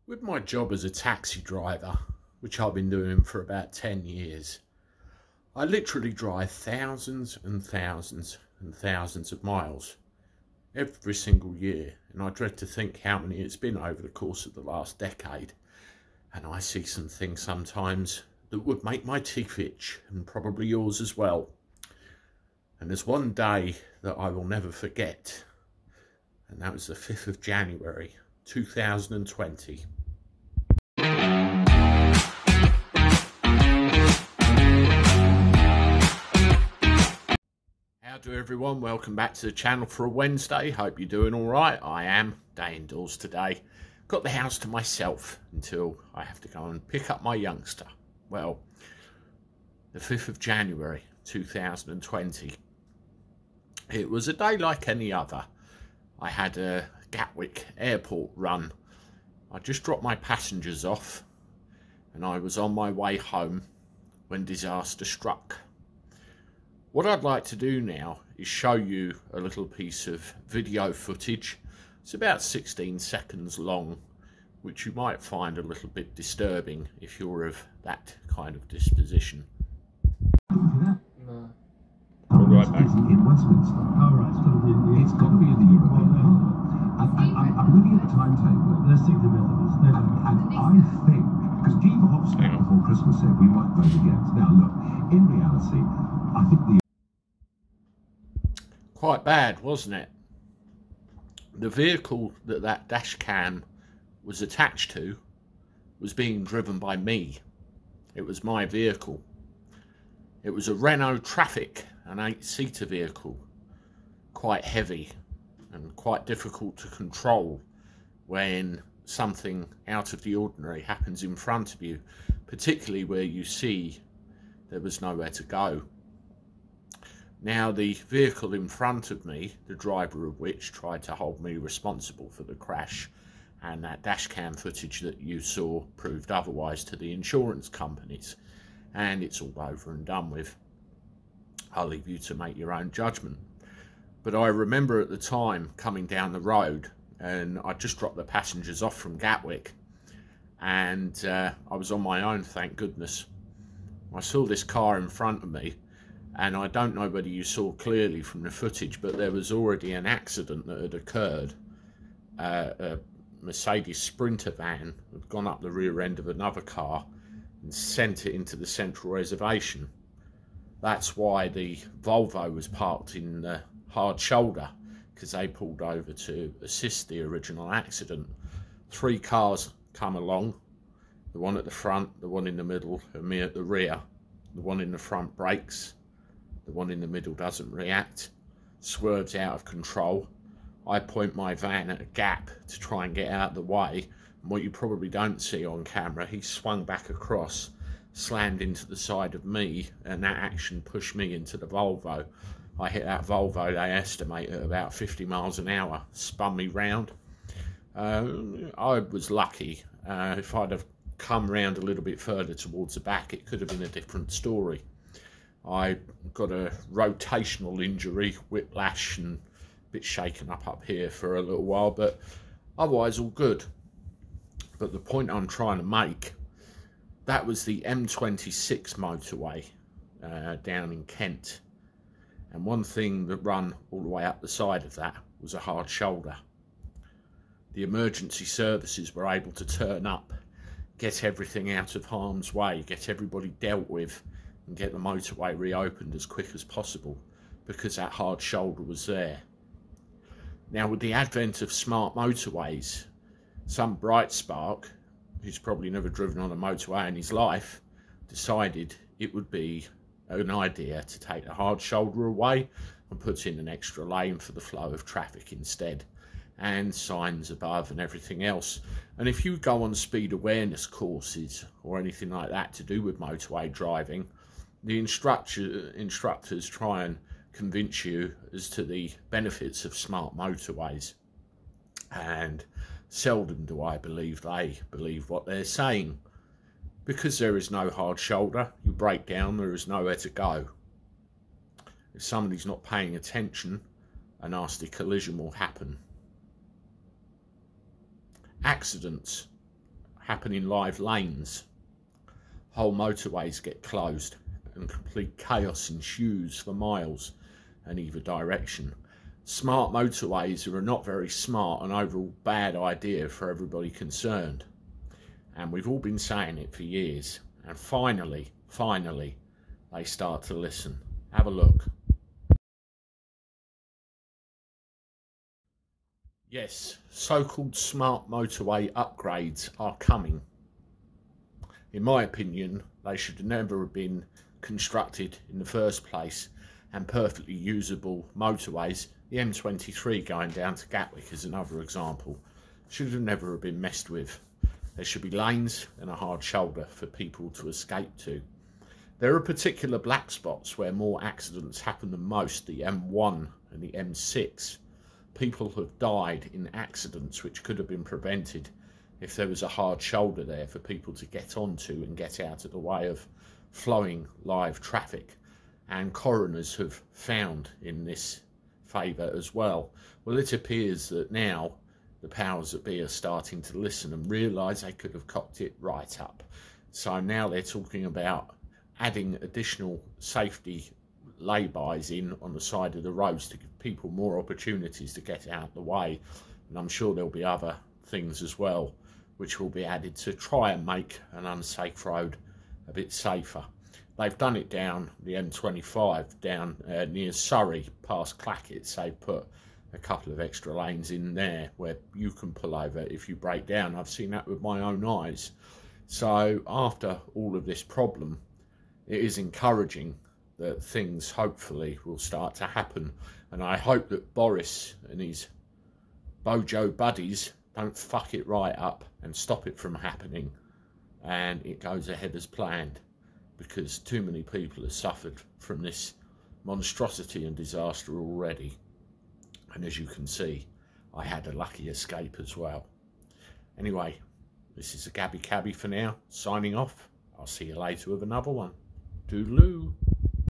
With my job as a taxi driver, which I've been doing for about 10 years, I literally drive thousands and thousands and thousands of miles every single year, and I dread to think how many it's been over the course of the last decade. And I see some things sometimes that would make my teeth itch, and probably yours as well. And there's one day that I will never forget, and that was the 5th of January 2020. Howdy everyone, welcome back to the channel for a Wednesday. Hope you're doing alright. I am. Day indoors today. Got the house to myself until I have to go and pick up my youngster. Well, the 5th of January 2020. It was a day like any other. I had a Gatwick airport run. I just dropped my passengers off and I was on my way home when disaster struck. What I'd like to do now is show you a little piece of video footage. It's about 16 seconds long, which you might find a little bit disturbing if you're of that kind of disposition. No. All right, back. In Westminster. Oh, right. It's got to be in the European Parliament. I'm looking at the timetable. There's 60 millimeters. And I think, because Guy Verhofstadt before Christmas said we might vote against. Now, look, in reality, I think the... Quite bad, wasn't it? The vehicle that dash cam was attached to was being driven by me. It was my vehicle. It was a Renault Traffic, an 8-seater vehicle, quite heavy and quite difficult to control when something out of the ordinary happens in front of you, particularly where you see there was nowhere to go. Now, the vehicle in front of me, the driver of which tried to hold me responsible for the crash, and that dashcam footage that you saw proved otherwise to the insurance companies, and it's all over and done with. I'll leave you to make your own judgment. But I remember at the time coming down the road, and I just dropped the passengers off from Gatwick, and I was on my own, thank goodness. I saw this car in front of me, and I don't know whether you saw clearly from the footage, but there was already an accident that had occurred. A Mercedes Sprinter van had gone up the rear end of another car and sent it into the central reservation. That's why the Volvo was parked in the hard shoulder, because they pulled over to assist the original accident. 3 cars come along, the one at the front, the one in the middle, and me at the rear. The one in the front brakes, the one in the middle doesn't react, swerves out of control. I point my van at a gap to try and get out of the way, and what you probably don't see on camera, he swung back across, slammed into the side of me, and that action pushed me into the Volvo. I hit that Volvo, they estimate, at about 50 miles an hour, spun me round. I was lucky. If I'd have come round a little bit further towards the back, it could have been a different story. I got a rotational injury, whiplash, and a bit shaken up here for a little while, but otherwise all good. But the point I'm trying to make, that was the M26 motorway down in Kent. And one thing that ran all the way up the side of that was a hard shoulder. The emergency services were able to turn up, get everything out of harm's way, get everybody dealt with, and get the motorway reopened as quick as possible, because that hard shoulder was there. Now, with the advent of smart motorways, some bright spark, who's probably never driven on a motorway in his life, decided it would be an idea to take the hard shoulder away and put in an extra lane for the flow of traffic instead, and signs above and everything else. And if you go on speed awareness courses or anything like that to do with motorway driving, the instructors try and convince you as to the benefits of smart motorways, and seldom do I believe they believe what they're saying. Because there is no hard shoulder, you break down, there is nowhere to go. If somebody's not paying attention, a nasty collision will happen. Accidents happen in live lanes. Whole motorways get closed and complete chaos ensues for miles in either direction. Smart motorways are not very smart, an overall bad idea for everybody concerned. And we've all been saying it for years. And finally, they start to listen. Have a look. Yes, so-called smart motorway upgrades are coming. In my opinion, they should never have been constructed in the first place, and perfectly usable motorways, the M23 going down to Gatwick is another example, should have never have been messed with. There should be lanes and a hard shoulder for people to escape to. There are particular black spots where more accidents happen than most, the M1 and the M6. People have died in accidents which could have been prevented if there was a hard shoulder there for people to get onto and get out of the way of flowing live traffic. And coroners have found in this favour as well. Well, it appears that now the powers that be are starting to listen and realise they could have cocked it right up. So now they're talking about adding additional safety laybys in on the side of the roads to give people more opportunities to get out the way. And I'm sure there'll be other things as well which will be added to try and make an unsafe road a bit safer. They've done it down the M25 down near Surrey past Clackett's. They've put a couple of extra lanes in there where you can pull over if you break down. I've seen that with my own eyes. So after all of this problem, it is encouraging that things hopefully will start to happen. And I hope that Boris and his Bojo buddies don't fuck it right up and stop it from happening and it goes ahead as planned, because too many people have suffered from this monstrosity and disaster already. And as you can see, I had a lucky escape as well. Anyway, this is a Gabby Cabby for now, signing off. I'll see you later with another one. Toodaloo.